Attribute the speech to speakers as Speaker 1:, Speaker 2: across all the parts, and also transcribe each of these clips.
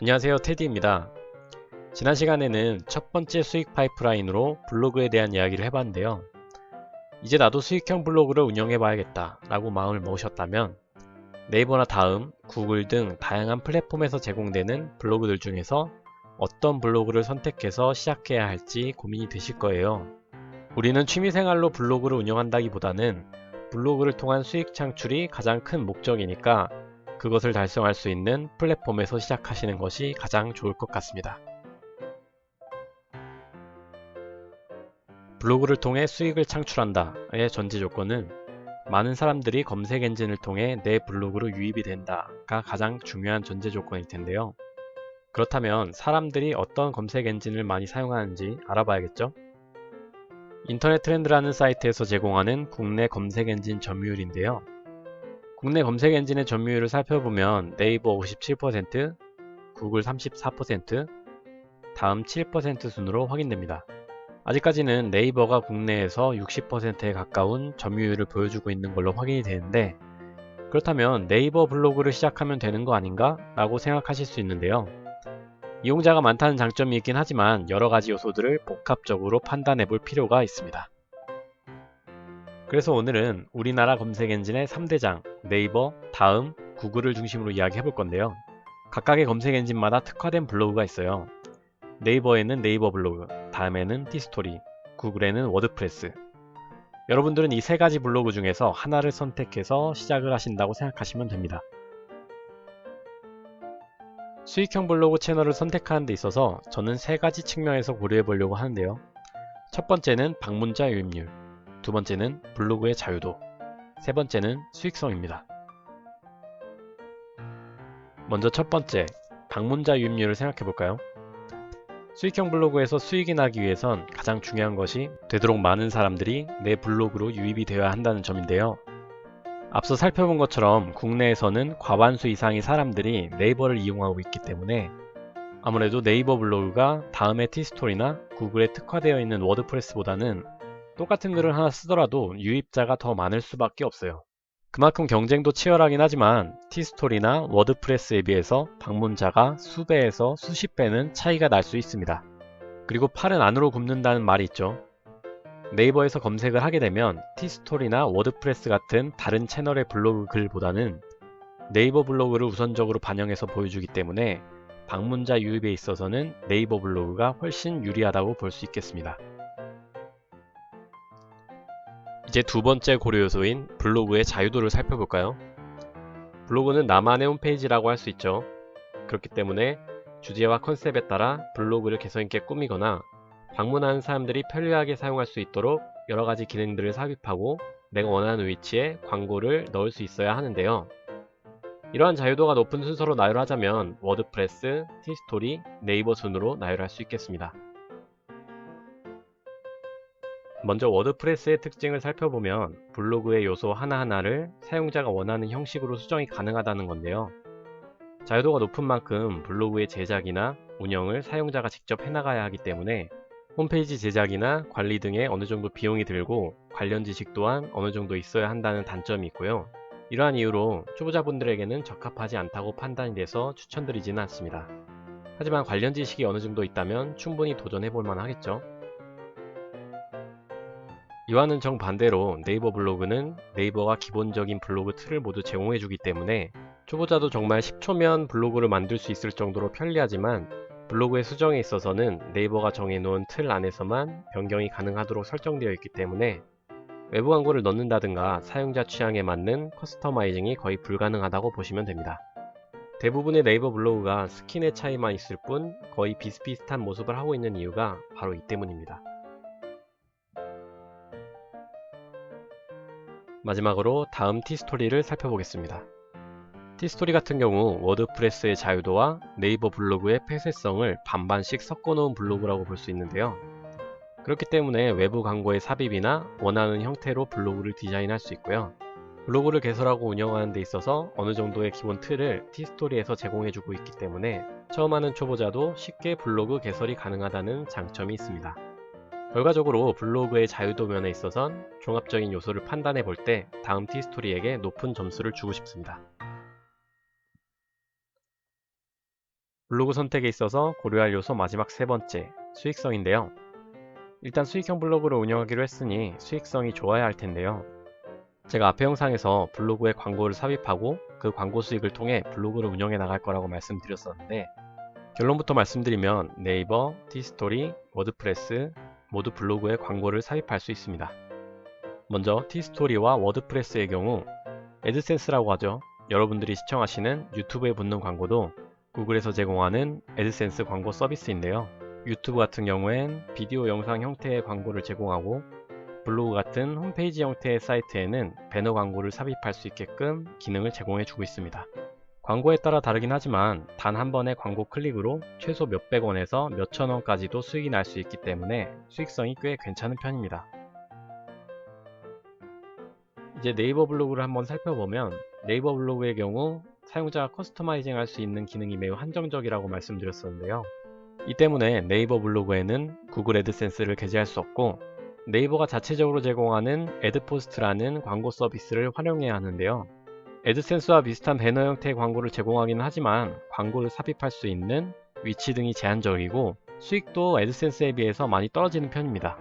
Speaker 1: 안녕하세요, 테디입니다. 지난 시간에는 첫 번째 수익 파이프라인으로 블로그에 대한 이야기를 해봤는데요. 이제 나도 수익형 블로그를 운영해봐야겠다 라고 마음을 먹으셨다면 네이버나 다음, 구글 등 다양한 플랫폼에서 제공되는 블로그들 중에서 어떤 블로그를 선택해서 시작해야 할지 고민이 되실 거예요. 우리는 취미생활로 블로그를 운영한다기보다는 블로그를 통한 수익 창출이 가장 큰 목적이니까 그것을 달성할 수 있는 플랫폼에서 시작하시는 것이 가장 좋을 것 같습니다. 블로그를 통해 수익을 창출한다의 전제 조건은 많은 사람들이 검색 엔진을 통해 내 블로그로 유입이 된다가 가장 중요한 전제 조건일 텐데요. 그렇다면 사람들이 어떤 검색 엔진을 많이 사용하는지 알아봐야겠죠? 인터넷 트렌드라는 사이트에서 제공하는 국내 검색 엔진 점유율인데요. 국내 검색 엔진의 점유율을 살펴보면 네이버 57%, 구글 34%, 다음 7% 순으로 확인됩니다. 아직까지는 네이버가 국내에서 60%에 가까운 점유율을 보여주고 있는 걸로 확인이 되는데, 그렇다면 네이버 블로그를 시작하면 되는 거 아닌가? 라고 생각하실 수 있는데요. 이용자가 많다는 장점이 있긴 하지만 여러가지 요소들을 복합적으로 판단해 볼 필요가 있습니다. 그래서 오늘은 우리나라 검색 엔진의 3대장 네이버, 다음, 구글을 중심으로 이야기해 볼 건데요. 각각의 검색 엔진마다 특화된 블로그가 있어요. 네이버에는 네이버 블로그, 다음에는 티스토리, 구글에는 워드프레스. 여러분들은 이 세 가지 블로그 중에서 하나를 선택해서 시작을 하신다고 생각하시면 됩니다. 수익형 블로그 채널을 선택하는 데 있어서 저는 세 가지 측면에서 고려해 보려고 하는데요. 첫 번째는 방문자 유입률, 두 번째는 블로그의 자유도, 세 번째는 수익성입니다. 먼저 첫 번째, 방문자 유입률을 생각해 볼까요? 수익형 블로그에서 수익이 나기 위해선 가장 중요한 것이 되도록 많은 사람들이 내 블로그로 유입이 되어야 한다는 점인데요. 앞서 살펴본 것처럼 국내에서는 과반수 이상의 사람들이 네이버를 이용하고 있기 때문에 아무래도 네이버 블로그가 다음에 티스토리나 구글에 특화되어 있는 워드프레스보다는 똑같은 글을 하나 쓰더라도 유입자가 더 많을 수밖에 없어요. 그만큼 경쟁도 치열하긴 하지만 티스토리나 워드프레스에 비해서 방문자가 수배에서 수십 배는 차이가 날 수 있습니다. 그리고 팔은 안으로 굽는다는 말이 있죠. 네이버에서 검색을 하게 되면 티스토리나 워드프레스 같은 다른 채널의 블로그 글보다는 네이버 블로그를 우선적으로 반영해서 보여주기 때문에 방문자 유입에 있어서는 네이버 블로그가 훨씬 유리하다고 볼 수 있겠습니다. 이제 두 번째 고려 요소인 블로그의 자유도를 살펴볼까요? 블로그는 나만의 홈페이지라고 할 수 있죠. 그렇기 때문에 주제와 컨셉에 따라 블로그를 개성있게 꾸미거나 방문하는 사람들이 편리하게 사용할 수 있도록 여러가지 기능들을 삽입하고 내가 원하는 위치에 광고를 넣을 수 있어야 하는데요. 이러한 자유도가 높은 순서로 나열하자면 워드프레스, 티스토리, 네이버 순으로 나열할 수 있겠습니다. 먼저 워드프레스의 특징을 살펴보면 블로그의 요소 하나하나를 사용자가 원하는 형식으로 수정이 가능하다는 건데요. 자유도가 높은 만큼 블로그의 제작이나 운영을 사용자가 직접 해나가야 하기 때문에 홈페이지 제작이나 관리 등에 어느 정도 비용이 들고 관련 지식 또한 어느 정도 있어야 한다는 단점이 있고요. 이러한 이유로 초보자분들에게는 적합하지 않다고 판단이 돼서 추천드리지는 않습니다. 하지만 관련 지식이 어느 정도 있다면 충분히 도전해 볼 만하겠죠. 이와는 정반대로 네이버 블로그는 네이버가 기본적인 블로그 틀을 모두 제공해 주기 때문에 초보자도 정말 10초면 블로그를 만들 수 있을 정도로 편리하지만 블로그의 수정에 있어서는 네이버가 정해놓은 틀 안에서만 변경이 가능하도록 설정되어 있기 때문에 외부 광고를 넣는다든가 사용자 취향에 맞는 커스터마이징이 거의 불가능하다고 보시면 됩니다. 대부분의 네이버 블로그가 스킨의 차이만 있을 뿐 거의 비슷비슷한 모습을 하고 있는 이유가 바로 이 때문입니다. 마지막으로 다음 티스토리를 살펴보겠습니다. 티스토리 같은 경우 워드프레스의 자유도와 네이버 블로그의 폐쇄성을 반반씩 섞어놓은 블로그라고 볼 수 있는데요. 그렇기 때문에 외부 광고의 삽입이나 원하는 형태로 블로그를 디자인할 수 있고요. 블로그를 개설하고 운영하는 데 있어서 어느 정도의 기본 틀을 티스토리에서 제공해주고 있기 때문에 처음 하는 초보자도 쉽게 블로그 개설이 가능하다는 장점이 있습니다. 결과적으로 블로그의 자유도 면에 있어선 종합적인 요소를 판단해 볼 때 다음 티스토리에게 높은 점수를 주고 싶습니다. 블로그 선택에 있어서 고려할 요소 마지막 세 번째, 수익성인데요. 일단 수익형 블로그를 운영하기로 했으니 수익성이 좋아야 할 텐데요. 제가 앞의 영상에서 블로그에 광고를 삽입하고 그 광고 수익을 통해 블로그를 운영해 나갈 거라고 말씀드렸었는데, 결론부터 말씀드리면 네이버, 티스토리, 워드프레스 모두 블로그에 광고를 삽입할 수 있습니다. 먼저 티스토리와 워드프레스의 경우 애드센스라고 하죠. 여러분들이 시청하시는 유튜브에 붙는 광고도 구글에서 제공하는 애드센스 광고 서비스인데요. 유튜브 같은 경우엔 비디오 영상 형태의 광고를 제공하고, 블로그 같은 홈페이지 형태의 사이트에는 배너 광고를 삽입할 수 있게끔 기능을 제공해 주고 있습니다. 광고에 따라 다르긴 하지만 단 한 번의 광고 클릭으로 최소 몇백 원에서 몇천 원까지도 수익이 날 수 있기 때문에 수익성이 꽤 괜찮은 편입니다. 이제 네이버 블로그를 한번 살펴보면, 네이버 블로그의 경우 사용자가 커스터마이징 할 수 있는 기능이 매우 한정적이라고 말씀드렸었는데요. 이 때문에 네이버 블로그에는 구글 애드센스를 게재할 수 없고, 네이버가 자체적으로 제공하는 애드포스트라는 광고 서비스를 활용해야 하는데요. 애드센스와 비슷한 배너 형태의 광고를 제공하기는 하지만 광고를 삽입할 수 있는 위치 등이 제한적이고, 수익도 애드센스에 비해서 많이 떨어지는 편입니다.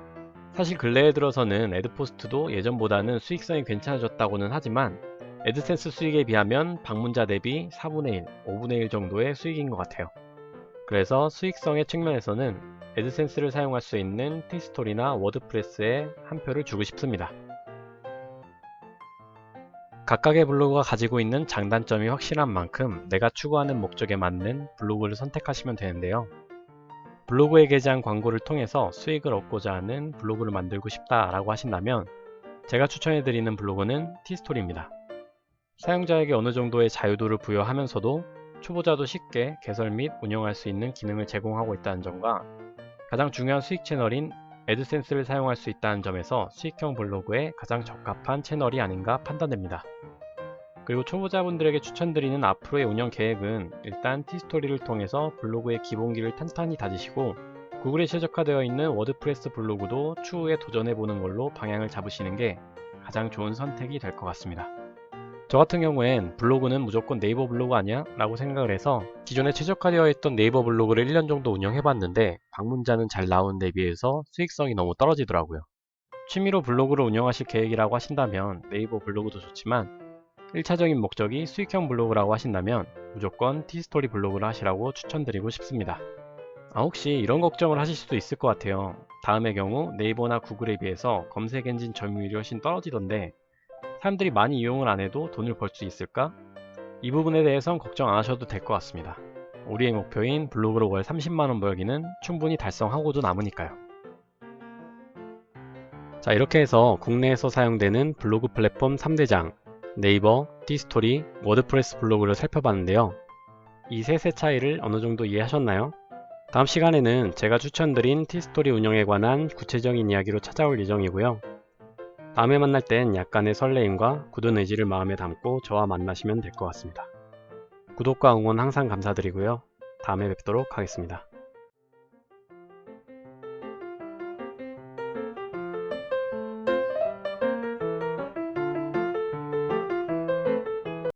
Speaker 1: 사실 근래에 들어서는 애드포스트도 예전보다는 수익성이 괜찮아졌다고는 하지만 애드센스 수익에 비하면 방문자 대비 4분의 1, 5분의 1 정도의 수익인 것 같아요. 그래서 수익성의 측면에서는 애드센스를 사용할 수 있는 티스토리나 워드프레스에 한 표를 주고 싶습니다. 각각의 블로그가 가지고 있는 장단점이 확실한 만큼 내가 추구하는 목적에 맞는 블로그를 선택하시면 되는데요. 블로그에 게재한 광고를 통해서 수익을 얻고자 하는 블로그를 만들고 싶다라고 하신다면 제가 추천해드리는 블로그는 티스토리입니다. 사용자에게 어느 정도의 자유도를 부여하면서도 초보자도 쉽게 개설 및 운영할 수 있는 기능을 제공하고 있다는 점과 가장 중요한 수익 채널인 애드센스를 사용할 수 있다는 점에서 수익형 블로그에 가장 적합한 채널이 아닌가 판단됩니다. 그리고 초보자분들에게 추천드리는 앞으로의 운영 계획은 일단 티스토리를 통해서 블로그의 기본기를 탄탄히 다지시고, 구글에 최적화되어 있는 워드프레스 블로그도 추후에 도전해보는 걸로 방향을 잡으시는 게 가장 좋은 선택이 될 것 같습니다. 저 같은 경우엔 블로그는 무조건 네이버 블로그 아니야? 라고 생각을 해서 기존에 최적화되어 있던 네이버 블로그를 1년 정도 운영해봤는데 방문자는 잘 나오는 데 비해서 수익성이 너무 떨어지더라고요. 취미로 블로그를 운영하실 계획이라고 하신다면 네이버 블로그도 좋지만 1차적인 목적이 수익형 블로그라고 하신다면 무조건 티스토리 블로그를 하시라고 추천드리고 싶습니다. 혹시 이런 걱정을 하실 수도 있을 것 같아요. 다음의 경우 네이버나 구글에 비해서 검색 엔진 점유율이 훨씬 떨어지던데 사람들이 많이 이용을 안 해도 돈을 벌 수 있을까? 이 부분에 대해선 걱정 안 하셔도 될 것 같습니다. 우리의 목표인 블로그로 월 30만원 벌기는 충분히 달성하고도 남으니까요. 자, 이렇게 해서 국내에서 사용되는 블로그 플랫폼 3대장 네이버, 티스토리, 워드프레스 블로그를 살펴봤는데요. 이 셋의 차이를 어느 정도 이해하셨나요? 다음 시간에는 제가 추천드린 티스토리 운영에 관한 구체적인 이야기로 찾아올 예정이고요. 다음에 만날 땐 약간의 설레임과 굳은 의지를 마음에 담고 저와 만나시면 될 것 같습니다. 구독과 응원 항상 감사드리고요. 다음에 뵙도록 하겠습니다.